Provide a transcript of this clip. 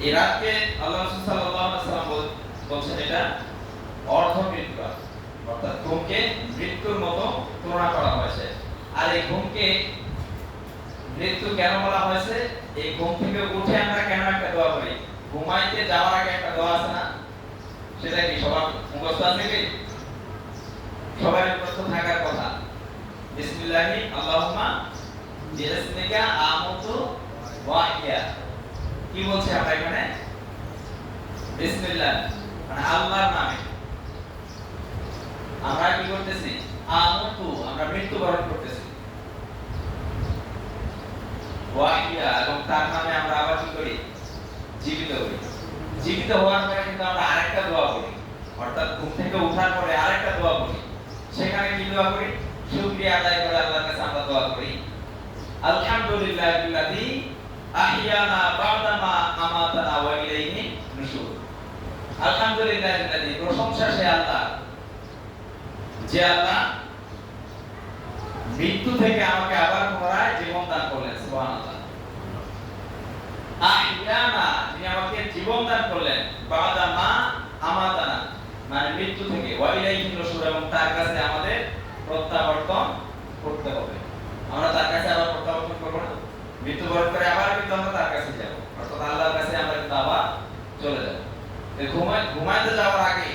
এই রাতকে আল্লাহ রাসূল সাল্লাল্লাহু আলাইহি ওয়াসাল্লাম বলছেন এটা অর্ধমৃত্যু, অর্থাৎ ঘুমকে মৃত্যুর মতো তুলনা করা হয়েছে। আর এই ঘুমকে মৃত্যু কেন বলা হয়েছে? এই ঘুম থেকে উঠে আমরা কেন একটা দোয়া করি? ঘুমাইতে যাওয়ার আগে একটা দোয়া আছে না? সেটা কি সবার মুখস্থ আছে কি? সবার মুখস্থ থাকার কথা। বিসমিল্লাহি আল্লাহুম্মা বিইসমিকা আমুতু ওয়া আহইয়া। কি বলছি আমরা এখানে? বিসমিল্লাহ মানে আল্লাহর নামে আমরা কি করতেছি? আমুতু আমরা মৃত্যুবরণ করতেছি। ওয়া আহইয়া এবং তার নামে আমরা আবার কি করি? জীবিত হই। জীবিত হওয়ার পরে কিন্তু আমরা আরেকটা দোয়া করি, অর্থাৎ ঘুম থেকে ওঠার পরে আরেকটা দোয়া করি। সেখানে কি দোয়া করি? শুকরিয়া আদায় করে আল্লাহর কাছে আমরা দোয়া করি, আলহামদুলিল্লাহিল্লাযী আহইয়ানা বা'দা মা আমাতানা ওয়া ইলাইহি নুশুর। আলহামদুলিল্লাহিল্লাযী, প্রশংসা সে আল্লাহ, যে আল্লাহ মৃত্যু থেকে আমাকে আবার পুনরায় জীবন দান করলেন। সুবহানাল্লাহ। আহইয়ানা, যিনি আমাকে জীবন দান করলেন, বা'দা মা আমাতানা মানে মৃত্যু থেকে, ওয়া ইলাইহি নুশুর এবং তার কাছে আমাদের প্রত্যাবর্তন করতে হবে। আমরা তার কাছে আবার প্রত্যাবর্তন করব না, মৃত্যুবরণ করে আবার কিন্তু আমরা তার কাছে যাব, অর্থাৎ আল্লাহর কাছে আমরা কিন্তু আবার চলে যাব। ঘুমাইতে যাওয়ার আগে